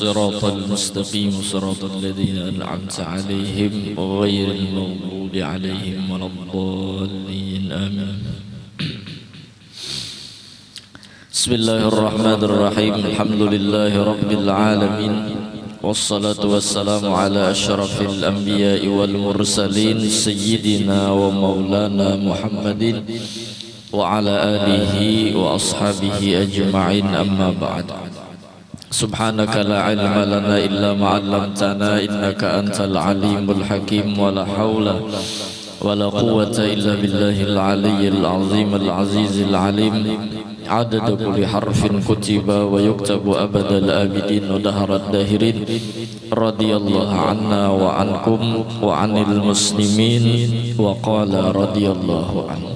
الصراط المستقيم صراط الذين أنعمت عليهم غير المغضوب عليهم ولا الضالين آمين. بسم الله الرحمن الرحيم الحمد لله رب العالمين والصلاة والسلام على أشرف الأنبياء والمرسلين سيدنا ومولانا محمد وعلى آله وأصحابه أجمعين أما بعد. سبحانك لا علم لنا إلا ما علمتنا إنك أنت العليم الحكيم ولا حول ولا قوة إلا بالله العلي العظيم العزيز العليم عدد كل حرف كتب ويكتب أبد الآبدين ودهر الداهرين رضي الله عنا وعنكم وعن المسلمين وقال رضي الله عنه.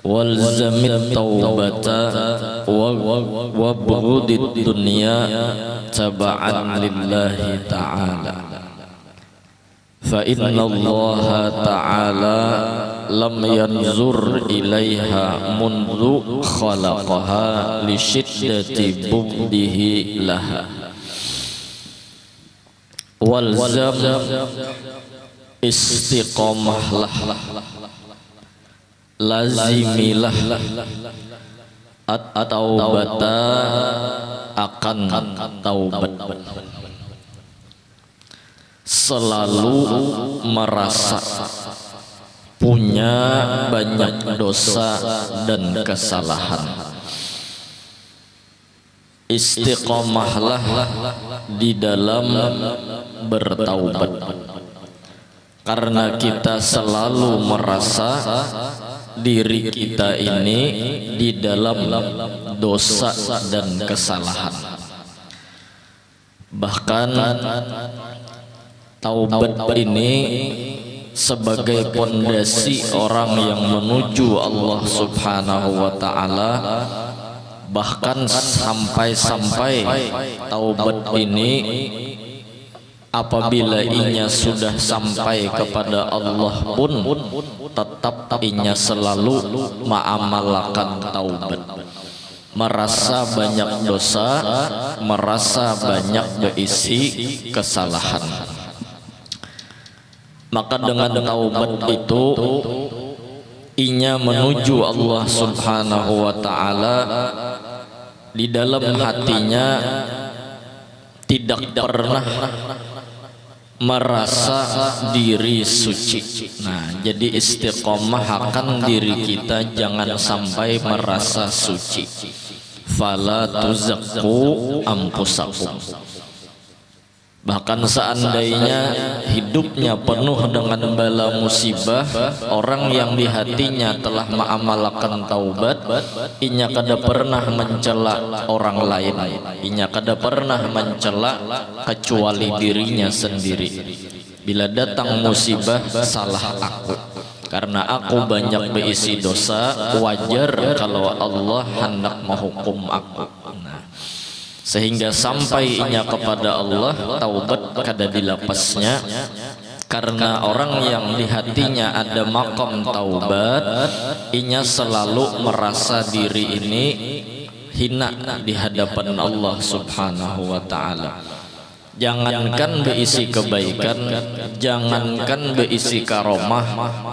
والزم التوبة وابغض الدنيا تبعا لله تعالى فإن الله تعالى لم ينظر إليها منذ خلقها لشدة بغضه لها. والزم istiqomahlah, lazimilah at-taubata akan taubat, selalu merasa punya banyak dosa dan kesalahan. Istiqomahlah di dalam bertaubat, karena kita selalu merasa diri kita ini di dalam dosa dan kesalahan. Bahkan taubat ini sebagai pondasi orang yang menuju Allah Subhanahu wa taala. Bahkan sampai-sampai taubat ini apabila inya sudah sampai kepada Allah pun tetap inya selalu mengamalkan taubat, merasa banyak dosa, merasa banyak berisi kesalahan. Maka dengan taubat itu inya menuju Allah Subhanahu wa taala. Di dalam hatinya tidak pernah merasa diri suci. Nah, jadi istiqomah akan diri kita jangan sampai merasa suci. Fala tuzakku anfusakum. Bahkan seandainya hidupnya penuh dengan bala musibah, orang yang di hatinya telah mengamalkan taubat, inya kada pernah mencela orang lain, inya kada pernah mencela kecuali dirinya sendiri. Bila datang musibah, salah aku, karena aku banyak berisi dosa, wajar kalau Allah hendak menghukum aku. Sehingga sampai inya kepada Allah, taubat kada dilapasnya, karena orang yang di hatinya ada makom taubat, inya selalu merasa diri ini hina di hadapan Allah Subhanahu wa taala. Jangankan berisi kebaikan, jangankan berisi karomah,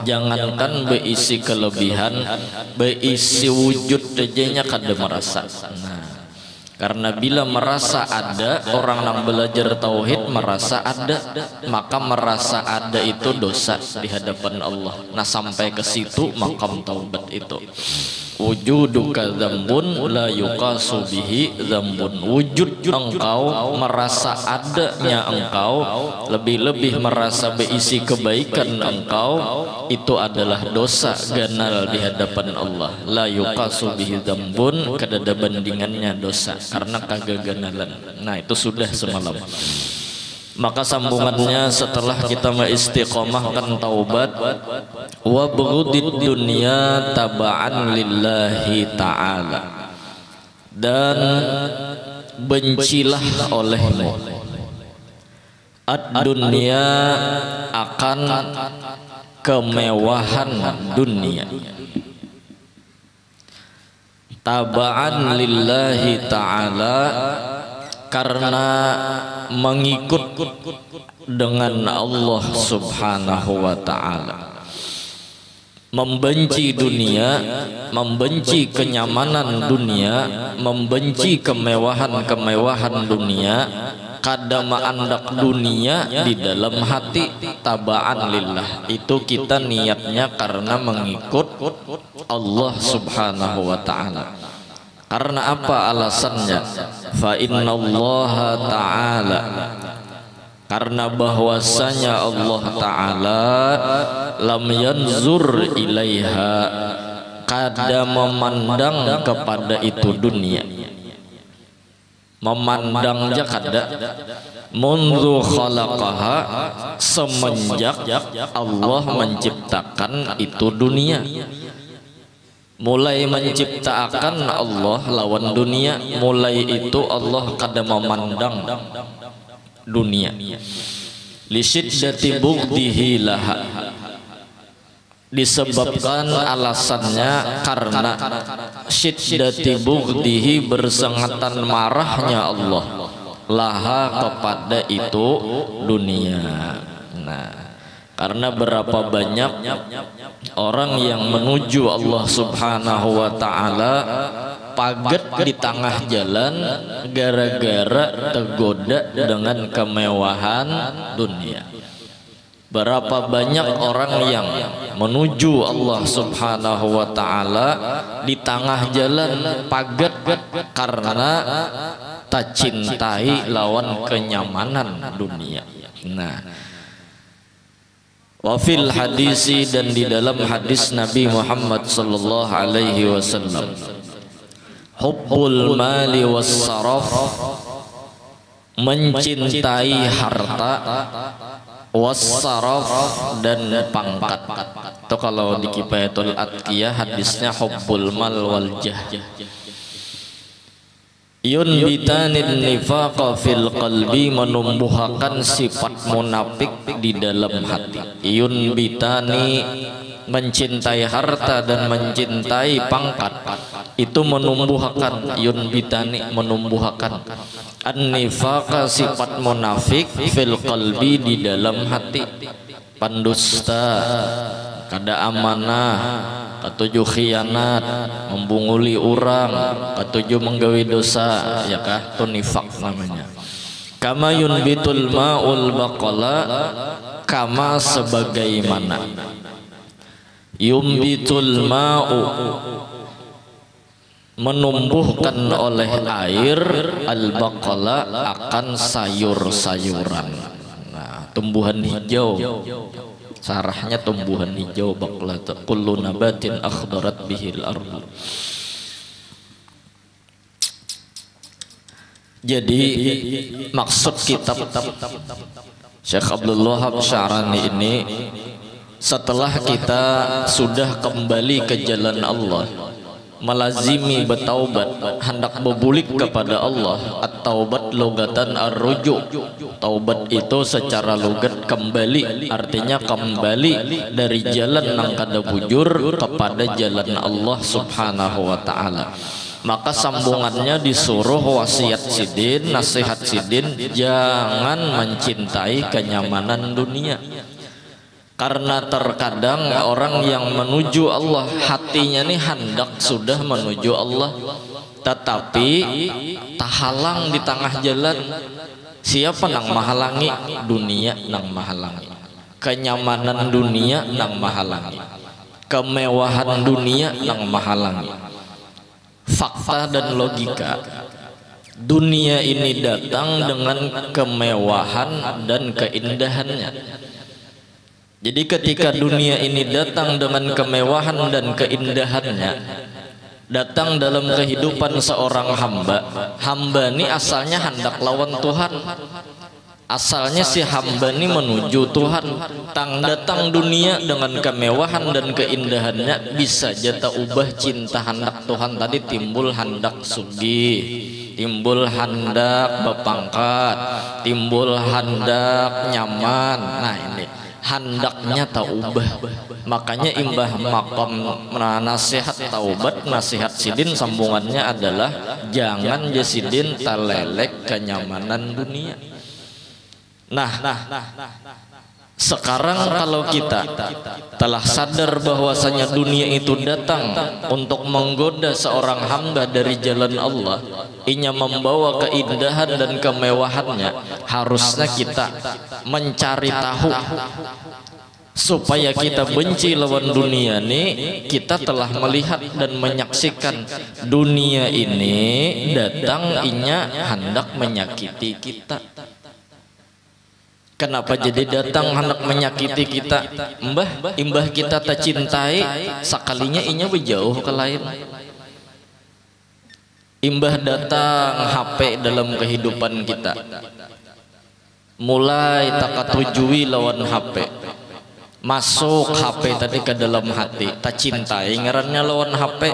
jangankan berisi kelebihan, berisi wujud dejanya kada merasa. Karena bila merasa ada, orang yang belajar tauhid merasa ada, maka merasa ada itu dosa di hadapan Allah. Nah, sampai ke situ makam taubat itu. Wujuduka dzambun la yuqasu bihi dzambun. Wujud engkau, merasa adanya engkau, lebih-lebih merasa berisi kebaikan engkau, itu adalah dosa ganal di hadapan Allah. La yuqasu bihi dzambun, kada ada bandingannya dosa, karena kegagalan. Nah, itu sudah semalam. Maka sambungannya setelah kita mengistiqomahkan taubat, wa bughdid dunya taba'an lillahi ta'ala, dan bencilah olehmu ad-dunya akan kemewahan dunia. taba'an lillahi ta'ala, karena mengikut dengan Allah subhanahu wa ta'ala. Membenci dunia, membenci kenyamanan dunia, membenci kemewahan-kemewahan dunia, kadama andak dunia di dalam hati, taba'an lillah. Itu kita niatnya karena mengikut Allah subhanahu wa ta'ala. Karena apa alasannya? Fa innallaha ta'ala, karena bahwasanya Allah Ta'ala lam yanzur ilaiha, kada memandang kepada itu dunia, memandang aja kada, mundu khalaqaha, semenjak Allah menciptakan itu dunia. Mulai menciptakan Allah lawan dunia, mulai itu Allah kada memandang dunia. Li syiddati bughdihi laha, disebabkan alasannya karena syiddati bughdihi, bersengatan marahnya Allah laha kepada itu dunia. Nah, karena berapa banyak orang yang menuju Allah subhanahu wa ta'ala paget di tengah jalan gara-gara tergoda dengan kemewahan dunia. Berapa banyak orang yang menuju Allah subhanahu wa ta'ala di tengah jalan paget karena tak cintai lawan kenyamanan dunia. Nah, wafil hadisi, dan di dalam hadis Nabi Muhammad sallallahu alaihi wasallam, hubbul mali was saraf, mencintai harta, was saraf, dan pangkat. Itu kalau di Kifayatul Atqiyah hadisnya hubbul mal wal jah. Yunbitanin nifaqa fil qalbi, menumbuhkan sifat munafik di dalam hati. Yunbitani, mencintai harta dan mencintai pangkat, itu menumbuhkan, yunbitani, menumbuhkan an-nifaqa, sifat munafik, fil qalbi, di dalam hati. Pendusta, kada amanah, ketujuh khianat, membunguli orang, ketujuh menggawi dosa, ya kah? Itu nifak namanya. Kama yunbitul ma'ul baqala, kama sebagaimana yumbitul ma'u, menumbuhkan oleh air, al-baqala, akan sayur-sayuran. Nah, tumbuhan hijau, sarahnya tumbuhan hijau, baqla kullu nabatin akhdarat bihil ardu. Jadi maksud kitab Syekh Abdul Wahab Sya'rani ini, setelah kita sudah kembali ke jalan Allah, melazimi bertaubat, hendak berbulik kepada Allah. At-taubat lugatan ar-ruju'. Taubat itu secara logat kembali, artinya kembali dari jalan nang kada bujur kepada jalan Allah subhanahu wa ta'ala. Maka sambungannya disuruh wasiat sidin, nasihat sidin, jangan mencintai kenyamanan dunia. Karena terkadang orang yang menuju Allah, hatinya nih hendak sudah menuju Allah, tetapi tahalang di tengah jalan. Siapa nang mahalangi? Dunia nang mahalangi, kenyamanan dunia nang mahalangi, kemewahan dunia nang mahalangi. Fakta dan logika, dunia ini datang dengan kemewahan dan keindahannya. Jadi ketika dunia ini datang dengan kemewahan dan keindahannya, datang dalam kehidupan seorang hamba. Hamba ini asalnya hendak lawan Tuhan, asalnya si hamba ini menuju Tuhan. Tang datang dunia dengan kemewahan dan keindahannya, bisa jata ubah cinta hendak Tuhan tadi timbul hendak sugih, timbul hendak berpangkat, timbul hendak nyaman. Nah ini hendaknya taubah. Makanya imbah makom nasihat taubat, nasihat sidin sambungannya adalah jangan jasidin talelek kenyamanan dunia. Nah, sekarang kalau kita telah sadar bahwasanya dunia itu datang untuk menggoda seorang hamba dari jalan Allah, inya membawa keindahan dan kemewahannya, harusnya kita mencari tahu supaya kita benci lawan dunia ini. Kita telah melihat dan menyaksikan dunia ini datang inya hendak menyakiti kita. Kenapa jadi datang hendak menyakiti kita? Imbah kita tak cintai, sekalinya inya berjauh ke lain. Imbah datang HP dalam kehidupan kita, mulai tak tujui lawan HP, masuk HP tadi ke dalam hati, tak cintai ngarannya lawan HP,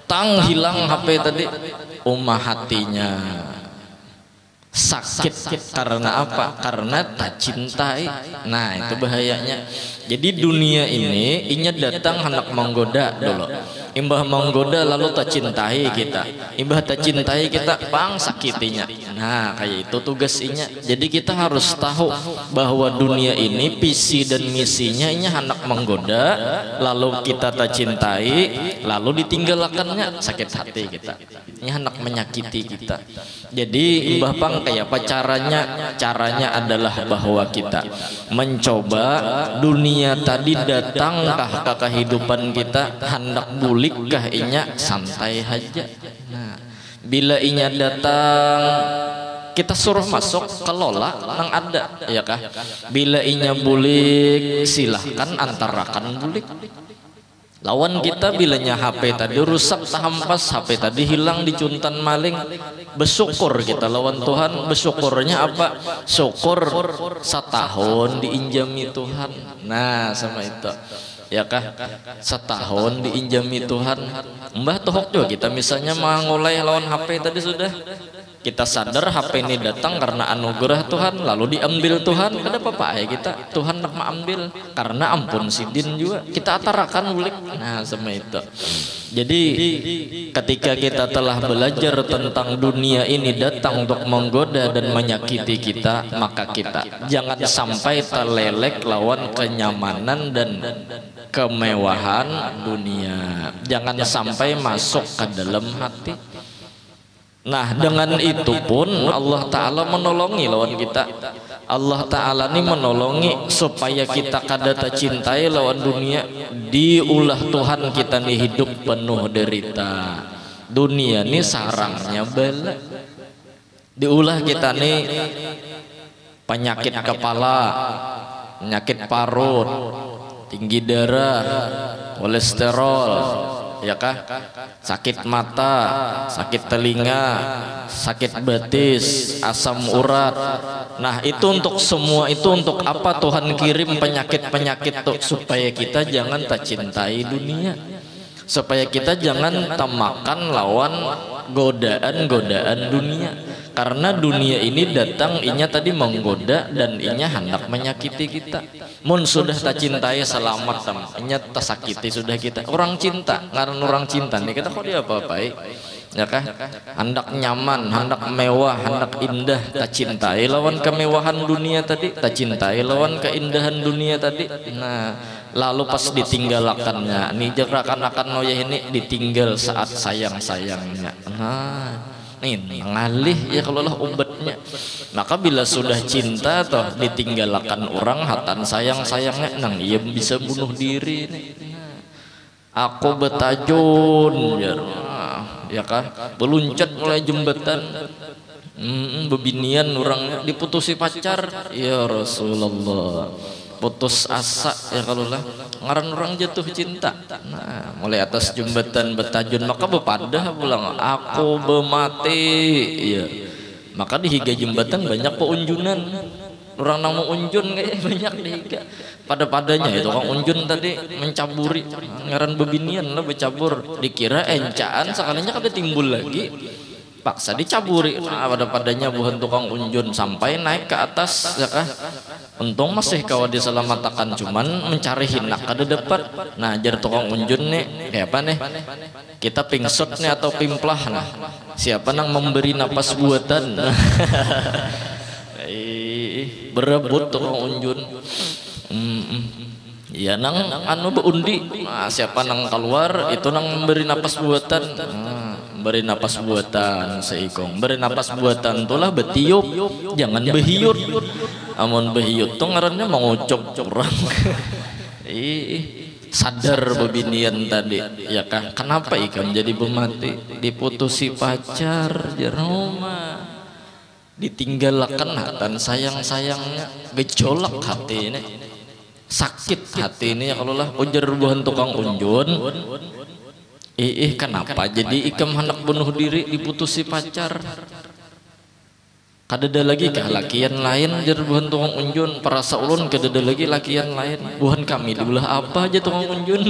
tang hilang HP tadi, hatinya sakit. Karena apa? Karena tak cintai. Nah itu bahayanya. Jadi dunia ini inya datang hendak menggoda dulu. Imbah menggoda lalu tak cintai kita. Imbah tak cintai kita, bang sakitinya. Nah kayak itu tugas inya. Jadi kita harus tahu bahwa dunia ini visi dan misinya inya hendak menggoda, lalu kita tak cintai, lalu ditinggalkannya, sakit hati kita. Inya hendak menyakiti kita. Jadi imbah pang kayak apa caranya? Caranya adalah bahwa kita mencoba dunia tadi datangkah ke kehidupan kita hendak bulikkah inya, santai aja. Nah, bila inya datang kita suruh masuk, kelola nang ada ya kah? Bila inya bulik silahkan antarakan bulik. Lawan kita bilanya HP tadi rusak tahampas, HP tadi hilang dicuntan maling, bersyukur kita lawan Tuhan. Bersyukurnya apa? Syukur setahun diinjami Tuhan. Nah sama itu ya kah, setahun diinjami Tuhan. Mbah tohok juga kita misalnya mengulai lawan HP tadi sudah kita sadar HP ini datang karena anugerah Tuhan, lalu diambil Tuhan, ada apa ya kita? Tuhan nak mengambil karena ampun sidin juga kita atarakan bulik. Nah sama itu. Jadi ketika kita telah belajar tentang dunia ini datang untuk menggoda dan menyakiti kita, maka kita jangan sampai terlelek lawan kenyamanan dan kemewahan dunia. Jangan sampai masuk ke dalam hati. Nah dengan itu pun Allah Ta'ala menolongi lawan kita. Allah Ta'ala ini menolongi supaya kita kada tak cintai lawan dunia. Diulah Tuhan kita nih hidup penuh derita. Dunia ini sarangnya bala. Diulah kita nih penyakit kepala, penyakit parut, tinggi darah, kolesterol, ya kah? Sakit mata, sakit telinga, sakit betis, asam urat. Nah itu untuk semua itu untuk apa Tuhan kirim penyakit-penyakit tuh? Supaya kita jangan tak cintai dunia, supaya kita jangan tamakan lawan godaan-godaan dunia. Karena dunia ini datang inya tadi menggoda dan inya hendak menyakiti kita. Mun sudah tak cintai selamat tam, inya tersakiti sudah kita. Orang cinta, ngaran orang cinta nih kita kok dia apa-apai, ya kah? Hendak nyaman, hendak mewah, hendak indah, tak cintai lawan kemewahan dunia tadi, tak cintai lawan keindahan dunia tadi. Nah, lalu pas ditinggalkannya, nih jerakan akan noyah ini ditinggal saat sayang-sayangnya. Nah. Ngalih ya kalau lah obatnya. Maka bila sudah cinta toh ditinggalkan orang hatan sayang-sayangnya, nang ia bisa bunuh diri. Aku betajun ya kah, beluncat mulai jembatan, bebinian orang diputusi pacar, ya Rasulullah, putus asa ya kalau lah ngaran orang jatuh cinta. Nah mulai atas jembatan betajun maka bepadah pulang aku bemati ya. Maka di higa jembatan banyak peunjunan, orang nang mau unjun kayak banyak di higa pada-padanya itu orang unjun tadi mencaburi ngaran bebinian lah bercabur, dikira encaan sekalinya kada timbul lagi paksa dicaburi. Nah pada-padanya buhan tukang unjun sampai naik ke atas ya kah, untung masih kawa diselamatkan, cuman mencari hinak kada dapat. Nah jar tukang unjun nih kayak apa nih, kita pingsut nih atau pimplah, nah siapa nang memberi napas buatan berebut tukang unjun. Ya nang anu beundi, nah, siapa nang keluar itu nang memberi napas buatan. Beri napas buatan seikong, beri napas buatan tulah betiup, jangan behiut. Amun behiut tuh ngarannya mengucap curang. Sadar bebinian tadi ya kan, kenapa ikam jadi pemati, diputusi pacar jeroma, ditinggalkan hatan sayang-sayangnya, gejolak hati ini, sakit hati ini ya kalau lah ujar buhan tukang unjun. Kenapa jadi ikam hendak bunuh diri diputusi pacar? Kadada lagi kah lakian lain jar buhan tukang unjun, perasa ulun kadada lagi lakian lain, buhan kami dibelah apa aja tukang unjun.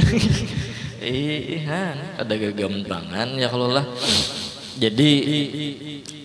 Ada gagampangan ya kalau lah. Jadi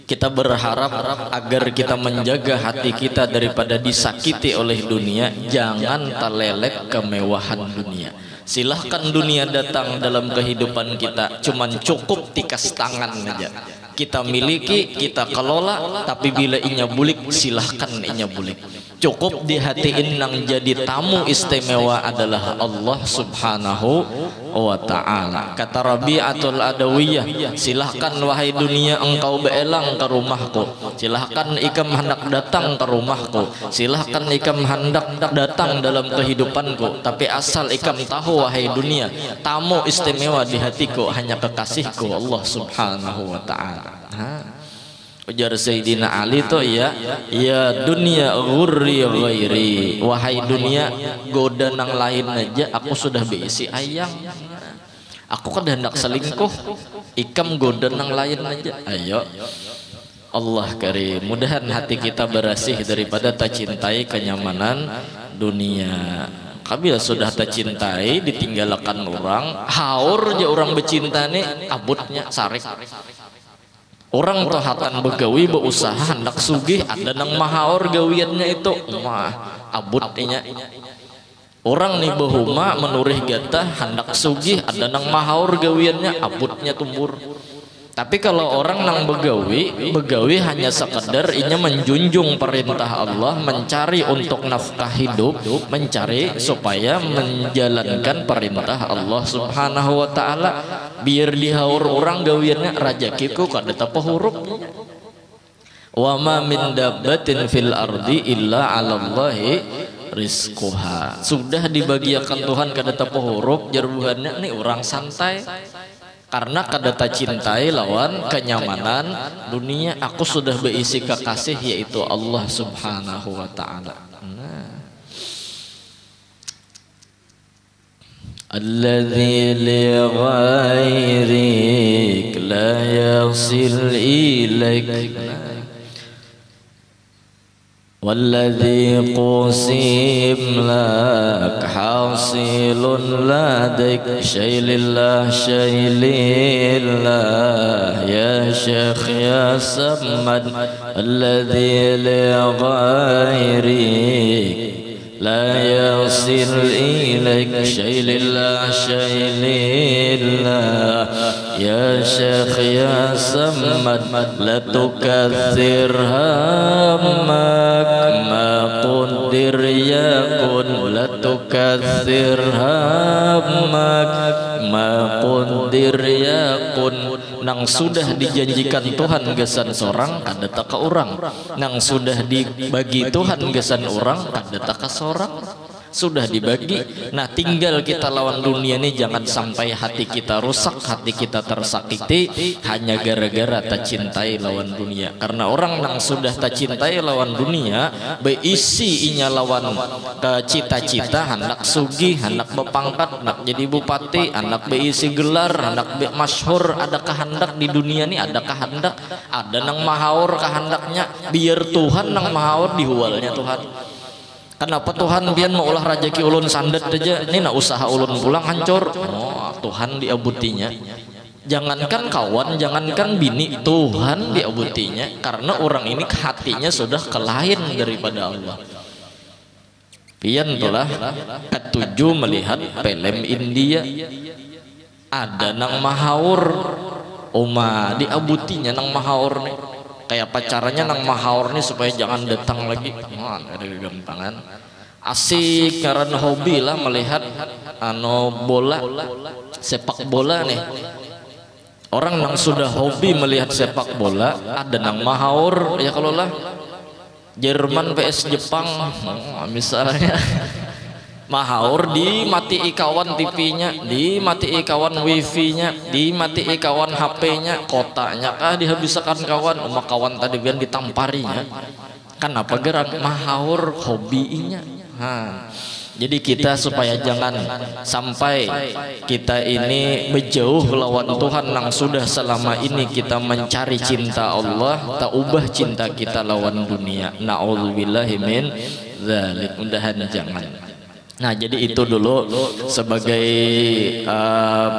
kita berharap agar kita menjaga hati kita daripada disakiti oleh dunia, jangan terlelek kemewahan dunia. Silahkan dunia datang dalam kehidupan kita, cuman cukup tikas tangan aja. Kita miliki, kita kelola, tapi bila inya bulik, silahkan inya bulik. Cukup di hati nang jadi tamu istimewa adalah Allah subhanahu wa ta'ala. Kata Rabi'atul Adawiyah, silahkan wahai dunia engkau beelang ke rumahku, silahkan ikam hendak datang ke rumahku, silahkan ikam hendak datang dalam kehidupanku, tapi asal ikam tahu wahai dunia, tamu istimewa di hatiku hanya kekasihku Allah subhanahu wa ta'ala. Ujar Sayyidina Ali tuh ya dunia ghurri ghairi, wahai dunia goda nang lain aja aku sudah beisi ayang, aku kan hendak selingkuh, ikam goda nang lain aja. Ayo Allah karim, mudahan hati kita bersih daripada tak cintai kenyamanan dunia. Kabila sudah tak cintai ditinggalkan orang, haur aja orang becinta nih abutnya sarik. Orang tohatan begawi berusaha hendak sugih, ada nang mahaor gawiannya itu mah abutnya. Orang nih behuma menurih gatah hendak sugih, ada nang mahaor gawiannya abutnya tumbur. Tapi kalau orang nang begawi hanya sekedar inya menjunjung perintah Allah, mencari untuk nafkah hidup, mencari supaya menjalankan perintah Allah subhanahu wa ta'ala, biar dihaur orang gawiannya rajakiku kada tapa huruf. Wa ma min dabbatin fil ardi illa 'alallahi rizquha. Sudah dibagiakan Tuhan kada tapa huruf, jaruhannya nih orang santai. Karena kada tak cintai lawan kenyamanan dunia, aku sudah berisi kekasih yaitu Allah subhanahu wa ta'ala. Alladzi li ghairik la yasil ilaik والذي قسم لك حاصل لديك شيء لله شيء لله يا شيخ يا سمد الذي لغيرك لا يصل إليك شيء لله شيء لله يا شيخ يا سمد لا تكثر همك ما قدر يكن لا تكثر همك ما قدر يكن. Nang sudah dijanjikan Tuhan gesan seorang kada taka orang, nang sudah dibagi Tuhan gesan orang kada taka seorang, sudah dibagi. Nah tinggal kita lawan dunia ini, jangan sampai hati kita rusak, hati kita tersakiti hanya gara-gara tak cintai lawan dunia. Karena orang nang sudah tak cintai lawan dunia, beisi inya lawan ke cita-cita, hendak sugih, hendak berpangkat, hendak jadi bupati, hendak beisi gelar, hendak masyhur, ada kehendak di dunia ini, ada kehendak, ada nang mahaur kehendaknya, biar Tuhan nang mahaur dihualnya Tuhan. Kenapa Tuhan biar mau ulah rajaki ulun sandet aja, ini nak usaha ulun pulang hancur. Oh, Tuhan diabutinya. Jangankan kawan, jangankan bini, Tuhan diabutinya. Karena orang ini hatinya sudah kelain daripada Allah. pian telah ketujuh melihat film India, ada nang mahaur oma diabutinya nang mahaur nih, kayak pacarannya nang mahaur nih supaya jangan datang lagi. Ada kegampangan asik karena hobi lah melihat bola, sepak bola nih. Orang yang sudah hobi melihat sepak bola ada nang mahaur ya, kalau lah Jerman vs Jepang misalnya mahaur dimatii kawan TV-nya, dimatii kawan wifi-nya, dimatii kawan HP-nya, kotanya kah dihabiskan kawan, kawan tadi biar ditamparinya. Kenapa gerak mahaur hobinya? Jadi kita supaya jangan sampai kita ini menjauh lawan Tuhan yang sudah selama ini kita mencari cinta Allah, tak ubah cinta kita lawan dunia. Na'udzubillahi min dzalik. Mudahan jangan. Nah, jadi itu dulu sebagai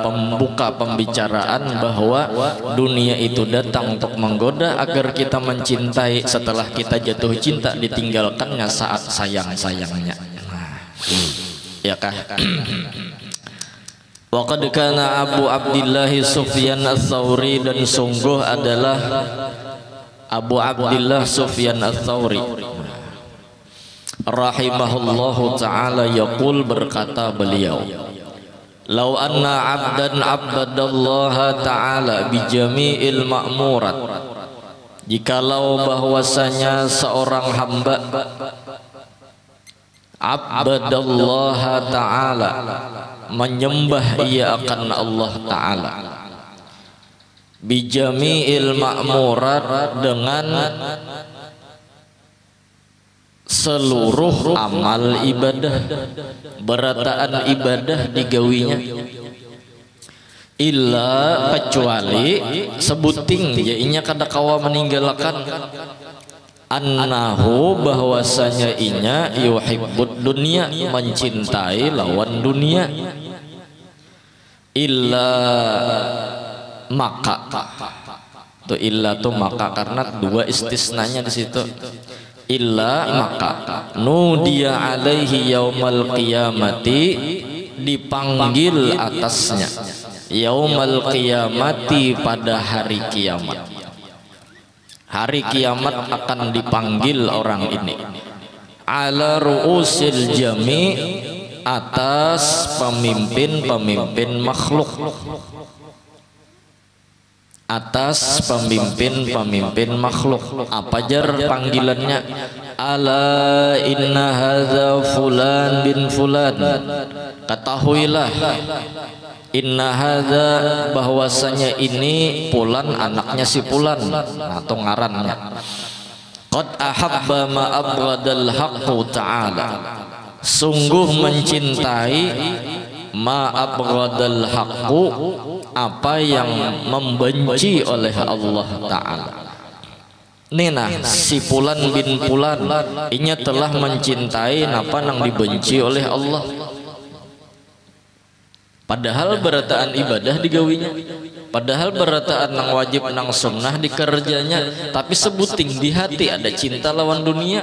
pembuka pembicaraan bahwa dunia itu datang untuk menggoda agar kita mencintai, setelah kita jatuh cinta ditinggalkannya saat sayang-sayangnya. Ya kah? Wa qad kana Abu Abdillah Sufyan Ats-Tsauri, dan sungguh adalah Abu Abdillah Sufyan Ats-Tsauri rahimahullahu taala yaqul, berkata beliau, "Lau anna 'abdan 'abbadallaha ta'ala bi jami'il ma'murat." Jikalau bahwasanya seorang hamba abadallaha ta'ala, menyembah ia akan Allah ta'ala, bijami'il ma'murat, dengan seluruh amal ibadah, berataan ibadah digawinya, illa kecuali sebuting jainya kada kawa meninggalkan, annahu bahwasanya inya yuhibbud dunya, mencintai lawan dunia, illa maka tuh illa tuh maka, karena dua istisnanya di situ. Illa maka nudiya alaihi yaumal qiyamati, dipanggil atasnya yaumal qiyamati, pada hari kiamat. Hari kiamat akan dipanggil orang ini, ala ru'usil jami, atas pemimpin-pemimpin makhluk, atas pemimpin-pemimpin makhluk. Apa jar panggilannya? Ala inna hadza fulan bin fulan, ketahuilah, inna hadza bahwasanya ini fulan anaknya si fulan atau ngarannya, qad ahabba ma abghadal haqqu ta'ala, sungguh mencintai ma abghadal haqqu, apa yang membenci oleh Allah Ta'ala. Nina si fulan bin fulan inya telah mencintai napa nang dibenci oleh Allah, padahal berataan ibadah digawinya, padahal berataan nang wajib nang sunnah dikerjanya, tapi sebuting di hati ada cinta lawan dunia.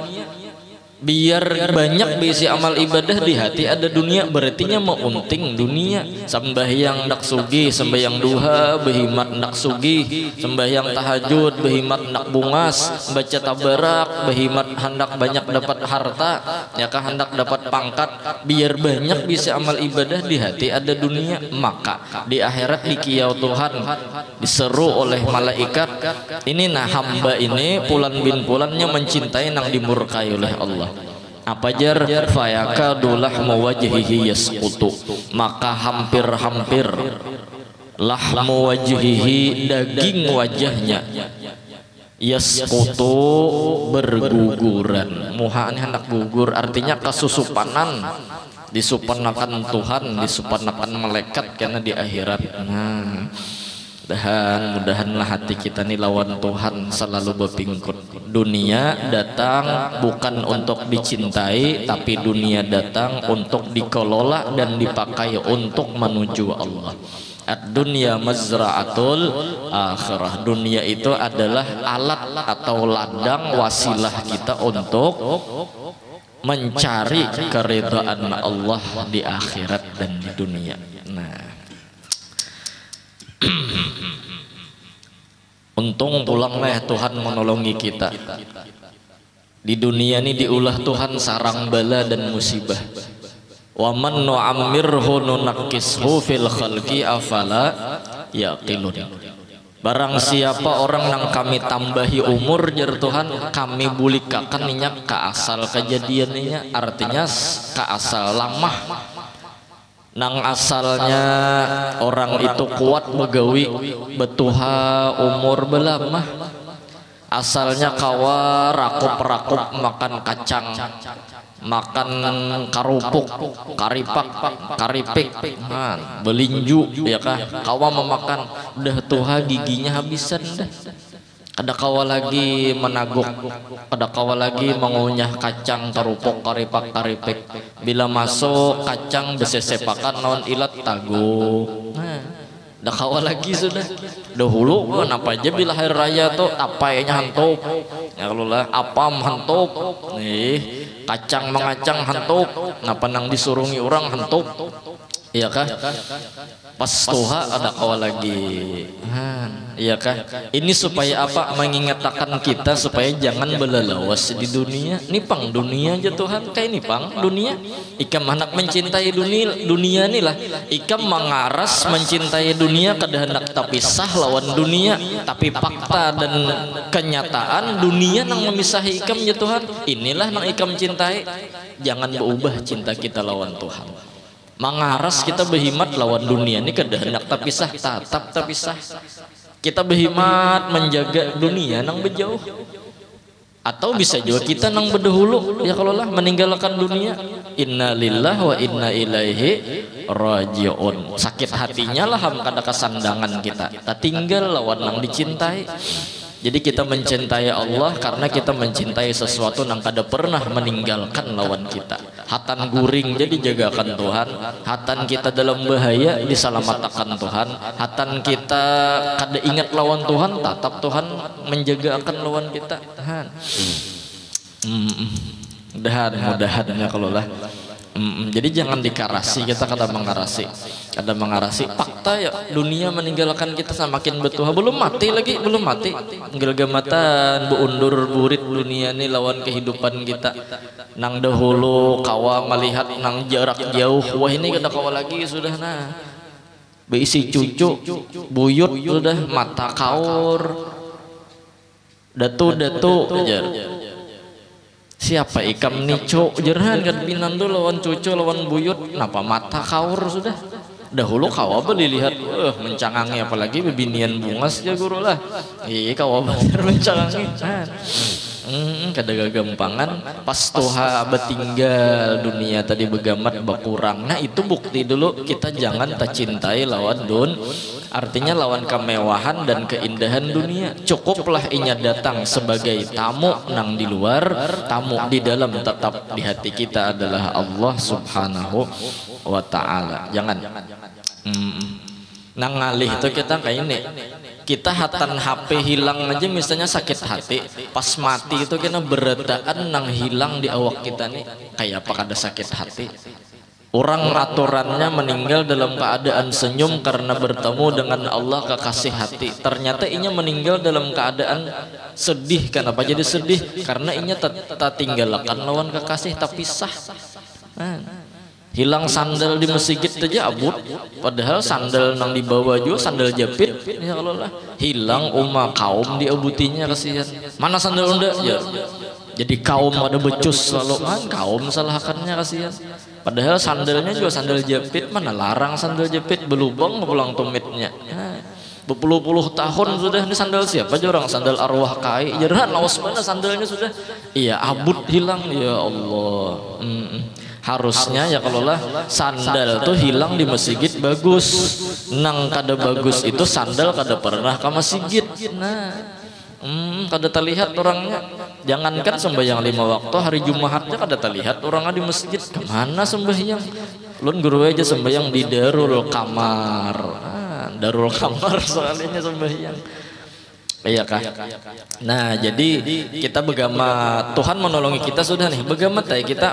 Biar banyak bisi amal ibadah, di hati ada dunia, berartinya mau unting dunia. Sembahyang ndak sugih, sembahyang duha behimat ndak sugih, sembahyang tahajud behimat ndak bungas, baca tabarak behimat hendak banyak dapat harta, ya kah hendak dapat pangkat. Biar banyak bisi amal ibadah, di hati ada dunia, maka di akhirat di kiau Tuhan diseru oleh malaikat, ini nah hamba ini fulan bin fulannya mencintai nang dimurkai oleh Allah. Apa jar? Fayakadulah mawajhihi yasqutu, maka hampir-hampir lahmu wajhihi, daging wajahnya, yasqutu berguguran. Muha ini hendak gugur, artinya kesusupanan, disupanakan Tuhan, disupanakan malaikat karena di akhirat. Mudahanlah hati kita nih lawan Tuhan selalu berpingkut. Dunia datang bukan untuk dicintai, tapi dunia datang untuk dikelola dan dipakai untuk menuju Allah. Ad-dunya mazra'atul akhirah. Dunia itu adalah alat atau ladang wasilah kita untuk mencari keridhaan Allah di akhirat dan di dunia. Nah, untung pulang lah Tuhan menolongi kita. Di dunia ini diulah Tuhan sarang bala dan musibah. Wa man nu'ammirhu nunakkishu fil khalqi afala yaqilun. Barang siapa orang yang kami tambahi umur jar Tuhan, kami bulikakan minyak ke asal kejadiannya, artinya ke asal lamah. Nang asalnya orang itu kuat begawi betuha umur belamah. Asalnya kawa rakup-rakup makan kacang, makan karupuk, karipak, karipik, belinju, ya kah? Kawa memakan, udah tuha giginya habisan dah. Ada kawa lagi menaguk, ada kawa lagi mengunyah kacang, karupuk, karipak, karipik. Bila masuk kacang besesepakan non ilat taguk. Dah kawa lagi sudah. Dahulu kenapa aja bila hari raya tuh apa ya hantup, ya kalau lah apam hantup, nih kacang mengacang hantup, napa nang disurungi orang hantup, iya kah? Pas tuha ada kawa lagi, iya kah? Ini supaya apa? Mengingatkan kita supaya jangan belalawas di dunia. Nipang dunia aja Tuhan, kayak nipang dunia. Ikam anak mencintai dunia nih lah. Ikam mengaras mencintai dunia kehendak tapi sah lawan dunia. Tapi fakta dan kenyataan dunia nang memisahi ikam ya Tuhan. Inilah nang ikam cintai. Jangan berubah cinta kita lawan Tuhan. Mengaras kita berhimat lawan dunia ini kehendak tapi sah, tatap tapi sah. Kita berhimat menjaga dunia nang berjauh. Atau bisa juga kita nang berdahulu ya kalau lah meninggalkan dunia. Inna lillahi wa inna ilaihi rajiun. Sakit hatinya lah ham kada kesandangan kita. Kita tinggal lawan nang dicintai. Jadi kita mencintai Allah karena kita mencintai sesuatu yang kada pernah meninggalkan lawan kita. Hatan guring jadi jagakan Tuhan. Hatan kita dalam bahaya diselamatkan Tuhan. Hatan kita kada ingat lawan Tuhan, tatap Tuhan menjagakan lawan kita. Mudahan ya kalau lah. Jadi jangan dikarasi, kita kada mengarasi, fakta ya dunia meninggalkan kita semakin betuha, belum mati lagi, belum mati gelgamatan beundur burit dunia ini lawan kehidupan kita. Nang dahulu kawa melihat nang jarak jauh, wah ini kada kawa lagi sudah nah beisi cucu buyut sudah mata kaur datu ajar. Siapa ikam nico jerhan kan binando lawan cucu lawan buyut napa mata kaur sudah. Dahulu kawa dilihat mencangangi apalagi bebinian bungas ya guru lah. Iya kawa bener mencangangi. Kada gagampangan pas tuha betinggal dunia tadi begamat bakurang. Nah itu bukti dulu kita jangan tak cintai lawan artinya lawan kemewahan dan keindahan dunia. Cukuplah inya datang sebagai tamu nang di luar, tamu di dalam tetap di hati kita adalah Allah Subhanahu wa ta'ala. Jangan nang ngalih itu kita kayak ini. Kita hatan HP hilang aja misalnya sakit hati, pas mati itu kita beretaan nang hilang di awak kita nih kayak apa kada sakit hati. Orang aturannya meninggal dalam keadaan senyum karena bertemu dengan Allah kekasih hati. Ternyata inya meninggal dalam keadaan sedih. Kenapa jadi sedih? Karena inya tak tinggalkan lawan kekasih tapi sah. Hilang sandal di masjid aja abut, padahal sandal nang dibawa juga sandal jepit ya Allah lah. Hilang kaum diabutinya kasihan. Mana sandal unda ya. Jadi kaum ada becus selalu kaum salahkannya kasihan. Padahal sandalnya juga sandal jepit, mana larang sandal jepit belubang pulang tumitnya. Berpuluh-puluh tahun sudah ini sandal siapa aja orang sandal arwah kai. Jarang lawas mana sandalnya sudah. Iya abut hilang ya Allah. Harusnya ya kalau lah sandal tuh hilang di masjid bagus. Nang kada bagus itu sandal kada pernah ke masjid. Nah, kada terlihat orangnya. Jangankan sembahyang 5 waktu hari Jumatnya kada terlihat orangnya di masjid. Kemana sembahyang? Lun guru aja sembahyang di Darul Kamar. Darul Kamar soalnya sembahyang. Iya kah? Nah, jadi kita begama Tuhan menolongi kita sudah nih. Begamat ya kita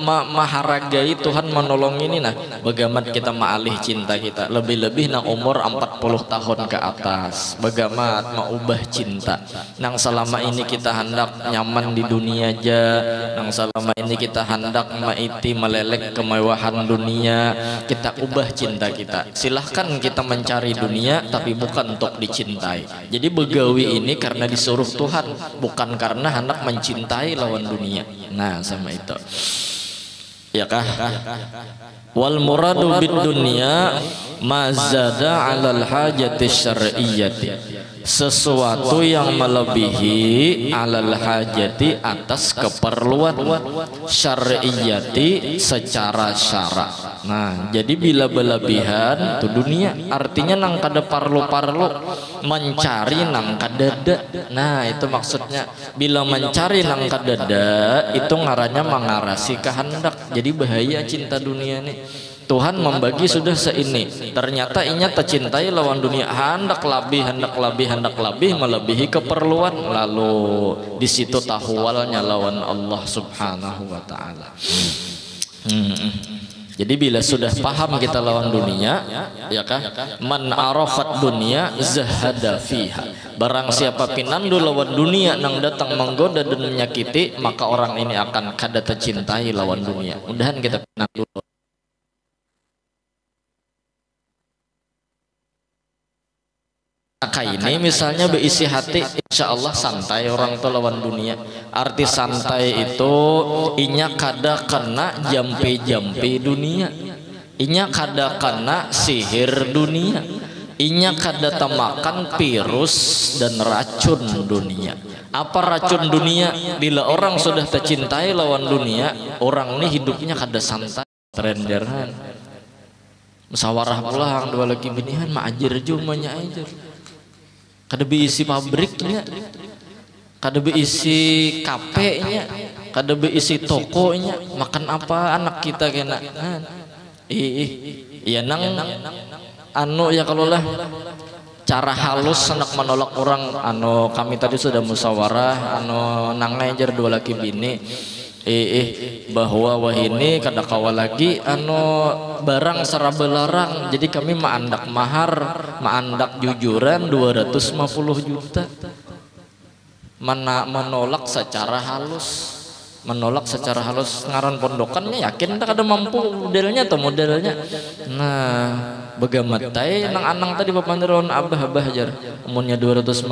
menghargai Tuhan menolong ini nah. Begamat kita maalih cinta kita. Lebih-lebih nang umur 40 tahun ke atas. Begamat mau ubah cinta. Nang selama ini kita hendak nyaman di dunia aja. Nang selama ini kita hendak maiti melelek kemewahan dunia. Kita ubah cinta kita. Silahkan kita mencari dunia tapi bukan untuk dicintai. Jadi begawi ini karena disuruh Tuhan, bukan karena hendak mencintai lawan dunia. Nah, sama itu. Ya kah? Wal muradu bid dunya mazada 'alal hajati syar'iyyati. Sesuatu yang melebihi alal hajati atas keperluan syar'iyyati secara syara. Nah, jadi bila berlebihan itu dunia artinya nang kada parlu-parlu mencari nang kadada. Nah, itu maksudnya bila mencari nang kadada itu ngarannya mengarasi kehendak. Jadi bahaya cinta dunia nih. Tuhan membagi sudah seini, ternyata inya tercintai lawan dunia, hendak lebih melebihi keperluan, lalu di situ tahwalnya lawan Allah Subhanahu wa taala. Jadi bila sudah paham kita lawan dunia, ya kah? Man arafat dunia zahada fiha. Barang siapa pinandu lawan dunia nang datang menggoda dan menyakiti, maka orang ini akan kada tercintai lawan dunia. Mudahan kita pinandu. Ini misalnya berisi hati, insya Allah santai orang tuh lawan dunia. Arti santai itu inya kada kena jampi-jampi dunia, inya kada kena sihir dunia, inya kada temakan virus dan racun dunia. Apa racun dunia? Bila orang sudah tercintai lawan dunia, orang ini hidupnya kada santai, renderan musawarah pulang dua lagi binihan ma'ajir jumanya aja. Kada beisi pabriknya, kada beisi kafenya, kada beisi tokonya. Makan apa anak kita kena? Iya nang anu ya kalau lah cara halus hendak menolak orang. Anu kami tadi sudah musyawarah. Anu nang ngajar dua laki bini. Bahwa wah ini kada kawa lagi anu barang seraba larang. Jadi kami maandak mahar, maandak jujuran 250 juta. Menolak secara halus. Menolak secara halus ngaran pondokannya yakin tak ada mampu modelnya atau modelnya. Nah, begamatai nang anang tadi papanderon abah jar. Umurnya 250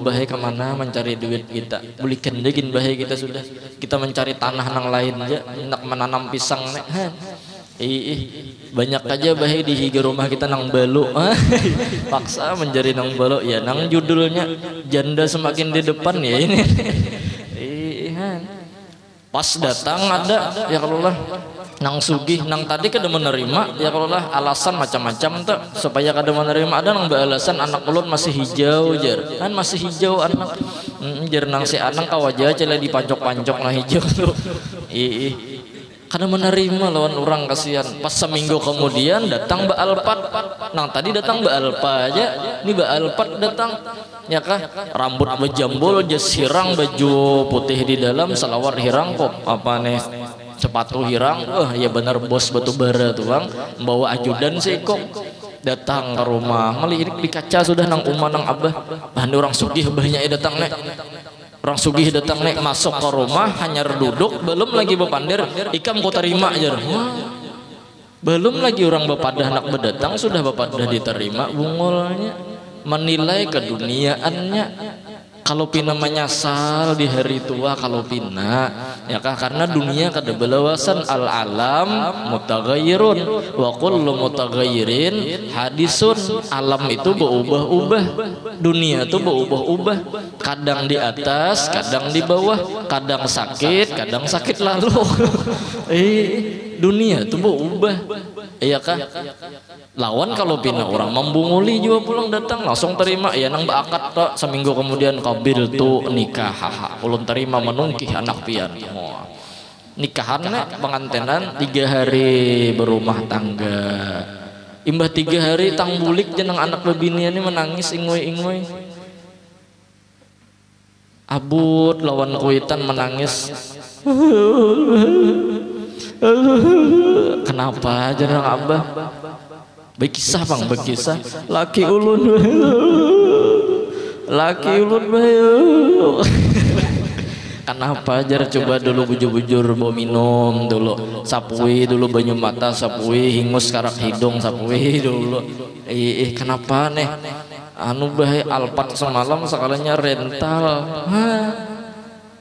bahaya kemana mencari duit kita. Bulikan degin bahaya kita sudah. Kita mencari tanah nang lain aja, nak menanam pisang nek. Banyak aja bahaya di higa rumah kita nang balu. Paksa menjadi nang balu ya nang judulnya janda semakin di depan ya ini. Pas datang ada ya kalau lah nang sugih nang tadi kada menerima ya kalau lah alasan macam-macam tuh supaya kada menerima. Ada nang beralasan anak ulun masih hijau jar kan masih hijau anak jar nang si anang kawaja cela dipancok-pancok lah hijau tuh kada menerima lawan orang kasihan. Pas seminggu kemudian datang Mbak Alpat nang tadi datang Mbak Alpa aja ini Mbak Alpat datang ya kah rambut berjambul jas hirang baju putih di dalam salawar hirang kok apa nih sepatu hirang. Ya benar bos batu bara tuh bang bawa ajudan sih kok datang ke rumah melirik di kaca sudah nang umah nang abah bahan orang sugih banyak datang nek orang sugih datang nek masuk ke rumah hanya duduk belum lagi bepandir ikam kau terima aja belum lagi orang bepadah nak berdatang sudah bepadah diterima bungolnya menilai keduniaannya. Kalau pina menyesal di hari tua kalau pina ya kah karena dunia kada belawasan al alam mutaghayyirun wa kullu mutaghayyirin hadisun. Alam itu berubah-ubah, dunia itu berubah-ubah, kadang di atas kadang di bawah, kadang sakit lalu dunia itu berubah iya kah. Lawan kalau pina orang membunguli juga pulang datang langsung terima ya nang bakat tok seminggu kemudian kabil tu nikah ulun terima menungkih anak pian nikahannya pengantenan 3 hari berumah tangga imbah 3 hari tang bulik jeneng anak bebinian ini menangis ingoi abut lawan kuitan menangis. Kenapa aja nang Abah? Bekisah bang, bekisah. Laki ulun bayu. Kenapa aja coba dulu bujur-bujur bawa minum dulu, sapui dulu banyu mata, sapui hingus karak hidung, sapui dulu. Kenapa nih? Anu bahaya alpat semalam sekalinya rental.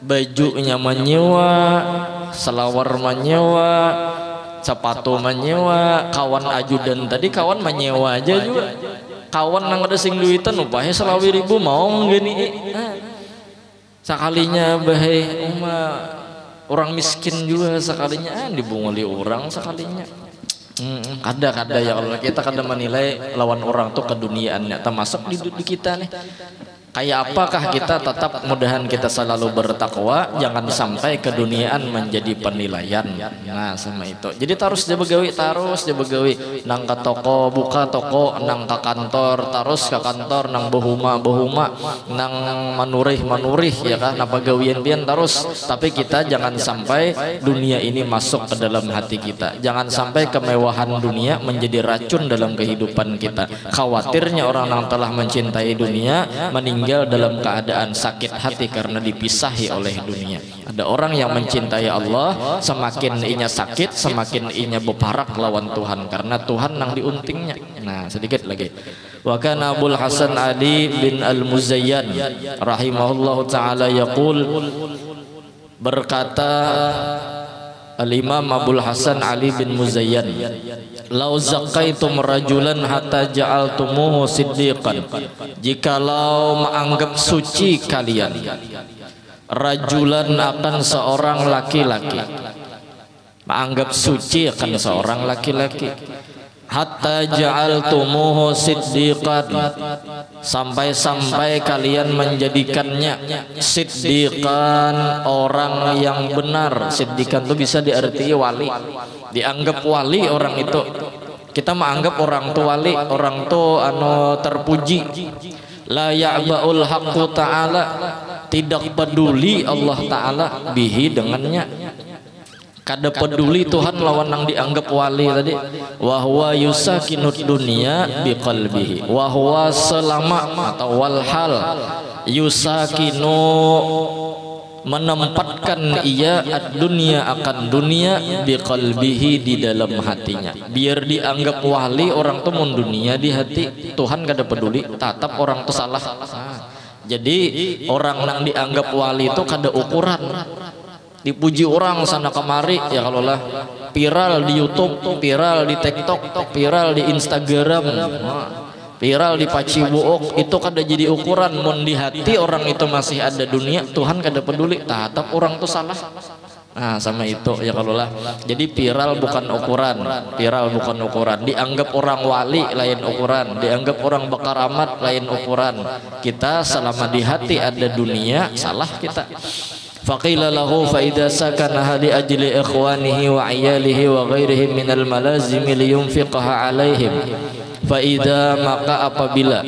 Bajunya menyewa, selawar menyewa, sepatu menyewa, kawan ajudan tadi kawan menyewa aja juga. Kawan nang ada sing duitan upahnya 20.000 mau gini. Sekalinya bahaya orang miskin juga sekalinya dibunguli orang sekalinya. Kada ya Allah, kita kada menilai lawan orang tuh keduniaannya termasuk di kita nih. Kayak apakah kita tetap mudahan kita selalu bertakwa, jangan sampai keduniaan menjadi penilaian. Nah sama itu. Jadi terus dia begawi, nang ke toko, buka toko, nang ke kantor, terus ke kantor, nang bohuma, nang manurih ya kan, apa gawian terus. Tapi kita jangan sampai dunia ini masuk ke dalam hati kita. Jangan sampai kemewahan dunia menjadi racun dalam kehidupan kita. Khawatirnya orang yang telah mencintai dunia meninggal dalam keadaan sakit hati karena dipisahi oleh dunia. Ada orang yang mencintai Allah, semakin inya sakit, semakin inya beparak lawan Tuhan karena Tuhan nang diuntingnya. Nah sedikit lagi. Wa kana Abul Hasan Ali bin Al-Muzayyan rahimahullahu taala yaqul, berkata Al-Imam Abul Hasan Ali bin Muzayyan, lau zakaitum rajulan hatta ja'altumuhu siddiqan, jikalau menganggap suci kalian rajulan akan seorang laki-laki, menganggap suci akan seorang laki-laki, hatta ja'altumuhu siddiqan, sampai kalian menjadikannya siddiqan, orang yang benar. Siddiqan itu bisa diarti wali, dianggap wali orang itu. Kita menganggap orang itu wali, orang itu terpuji. La ya'ba'ul haqqu ta'ala, tidak peduli Allah Ta'ala bihi dengannya. Kada peduli Tuhan lawan yang dianggap wali tadi. Wahwa yusakinud dunia biqalbihi, wahwa selama atau walhal yusakinu menempatkan ia ad-dunia akan dunia biqalbihi di dalam hatinya. Biar dianggap wali orang tuh mun dunia di hati, Tuhan kada peduli, tatap orang tuh salah. Jadi orang yang dianggap wali itu kada ukuran. Dipuji orang sana kemari ya, kalau lah viral di YouTube, viral di TikTok, viral di Instagram, viral di Paci Buok, itu kada jadi ukuran. Mun di hati orang itu masih ada dunia, Tuhan kada peduli, tatap orang tuh salah. Nah sama itu ya kalau lah. Jadi viral bukan ukuran, dianggap orang wali lain ukuran, dianggap orang bekaramat lain ukuran. Kita selama di hati ada dunia, salah kita. Faqila lahu fa idza sakana li ajli ikhwanihi wa iyalihi wa ghairihim minal malazimi liyunfiqaha alaihim. Fa idza, maka apabila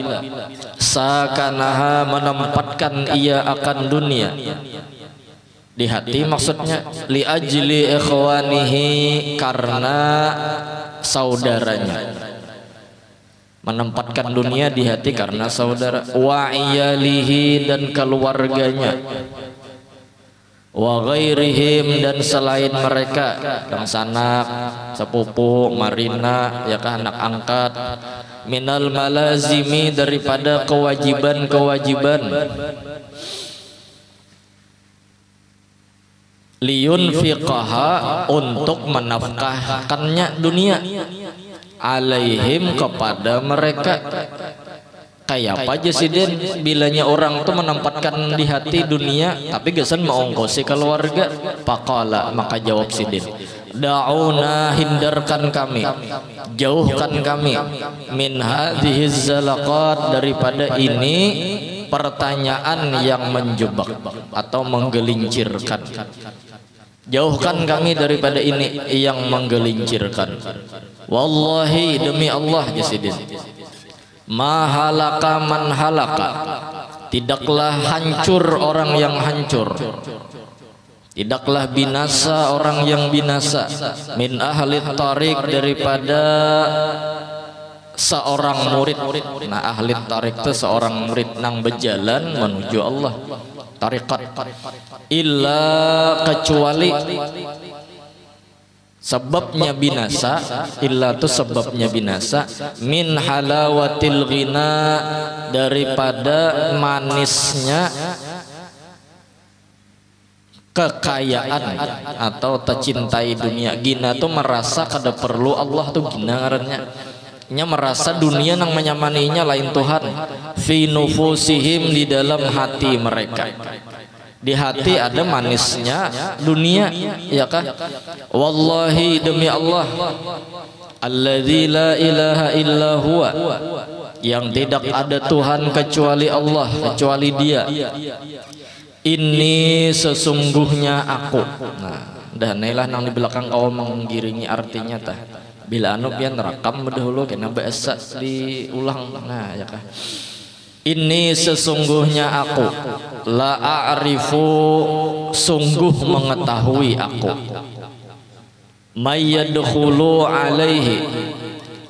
sakanaha menempatkan ia akan dunia di hati, maksudnya li ajli ikhwanihi, karena saudaranya, menempatkan dunia di hati karena saudara, wa iyalihi dan keluarganya, wa ghairihim dan selain mereka, yang sanak, sepupu, marina, ya kan, anak angkat, minal malazimi daripada kewajiban-kewajiban, liyunfiqaha untuk menafkahkannya dunia, alaihim kepada mereka. Kayak apa aja sih Den, bilanya orang tuh menempatkan di hati dunia tapi gesan mengongkosi keluarga. Faqala, maka jawab si Den, da'una, hindarkan kami, jauhkan kami, min hadhihi zalaqat, daripada ini pertanyaan yang menjebak atau menggelincirkan. Jauhkan kami daripada ini yang menggelincirkan. Wallahi, demi Allah ya si Den, ma halaka man halaka, Tidaklah hancur orang yang hancur, tidaklah binasa orang yang binasa. Min ahli tarik, daripada seorang murid. Nah, ahli tarik itu seorang murid nang berjalan menuju Allah, tarikat. Illa, kecuali sebabnya binasa, illa itu sebabnya binasa. Min halawatil ghina, daripada manisnya kekayaan atau tercintai dunia. Gina tuh merasa kada perlu Allah tuh gina ngarannya. Nya merasa dunia nang menyamaninya lain Tuhan. Fi nufusihim, di dalam hati mereka. Di hati ada manisnya dunia, ya kan? Wallahi, demi Allah, alladzi la ilaha illa huwa, yang tidak ada Tuhan kecuali Allah, kecuali Dia. Ini sesungguhnya aku. Nah, dan inilah nang di belakang kau menggiringi artinya tah. Bila anu pian rekam dahulu kena bahasa diulang. Nah, ya kan? Ini sesungguhnya aku, la a'rifu, sungguh mengetahui aku, mayyadkhulu alaihi,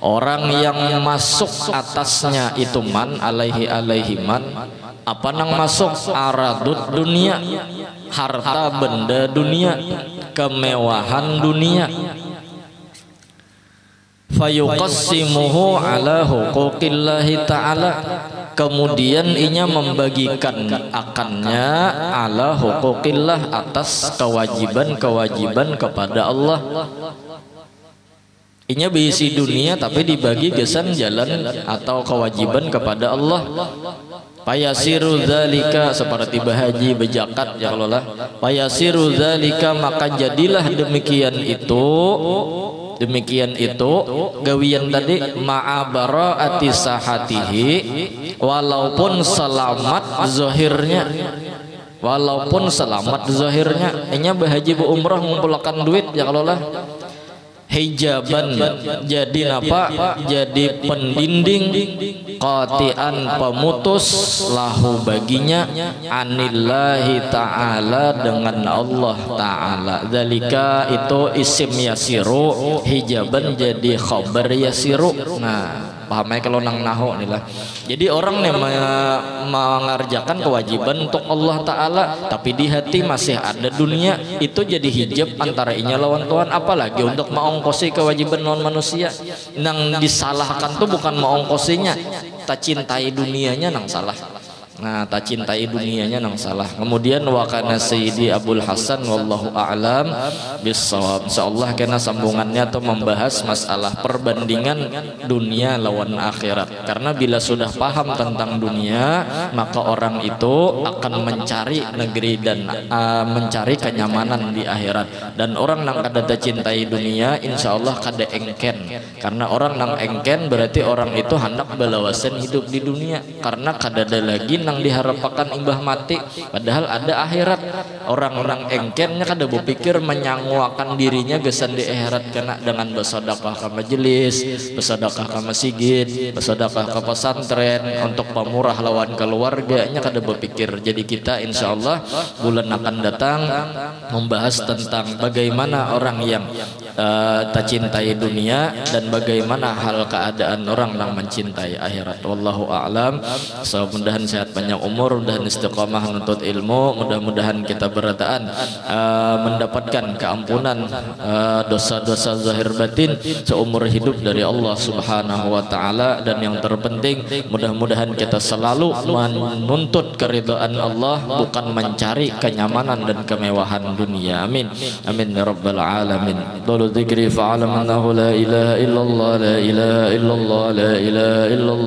orang yang masuk atasnya itu man, alaihi man, apa nang masuk? Aradut dunia, harta benda dunia, kemewahan dunia. Fayuqassimuhu ala huquqillahi ta'ala, kemudian inya membagikan akannya ala huquqillah, atas kewajiban-kewajiban kepada Allah. Inya berisi dunia tapi dibagi gesan jalan atau kewajiban kepada Allah. Payasiru dzalika, seperti bahaji bejakat ya Allah. Payasiru dzalika, maka jadilah demikian itu gawian tadi, ma'abaraati sahatihi, walaupun selamat zahirnya, inya bahaji bu umrah ngumpulkan duit ya Allah. Hijaban, jadi napa? Jadi pendinding, qati'an, pemutus, lahu baginya, anillahi ta'ala, dengan Allah ta'ala. Dzalika itu isim yasiru, hijaban jadi khabar yasiru. Nah, pahamnya kalau nang nahu nih lah. Jadi orang nih mengerjakan kewajiban untuk Allah Ta'ala, tapi di hati masih ada dunia, itu jadi hijab antara inya lawan Tuhan. Apalagi untuk mengongkosi kewajiban non manusia. Nang disalahkan tuh bukan mengongkosinya, tak cintai dunianya nang salah. Nah, tak cintai dunianya nang salah. Kemudian wakana Sayyidi Abul Hasan wallahu a'lam bissawab. Insyaallah kena sambungannya atau membahas masalah perbandingan dunia lawan akhirat. Karena bila sudah paham tentang dunia, maka orang itu akan mencari negeri dan mencari kenyamanan di akhirat. Dan orang nang kada cintai dunia, insyaallah kada engken. Karena orang nang engken berarti orang itu hendak balawasan hidup di dunia, karena kada ada lagi nang diharapkan imbah mati, padahal ada akhirat. Orang-orang engkennya kada berpikir menyanguakan dirinya gesan di akhirat, kena dengan bersedekah ke majelis, bersedekah ke masjid, bersedekah ke pesantren untuk pemurah lawan keluarganya, kada berpikir. Jadi kita insyaallah bulan akan datang membahas tentang bagaimana orang yang tak cintai dunia dan bagaimana hal keadaan orang yang mencintai akhirat. Wallahu a'lam. So, mudah-mudahan sehat panjang umur, mudah-mudahan istiqamah menuntut ilmu, mudah-mudahan kita berataan mendapatkan keampunan dosa-dosa zahir batin seumur hidup dari Allah Subhanahu wa taala, dan yang terpenting mudah-mudahan kita selalu menuntut keridhaan Allah, bukan mencari kenyamanan dan kemewahan dunia. Amin. Amin ya rabbal alamin. Dzikri fa'alam annahu la ilaha illallah, la ilaha illallah, la ilaha illallah.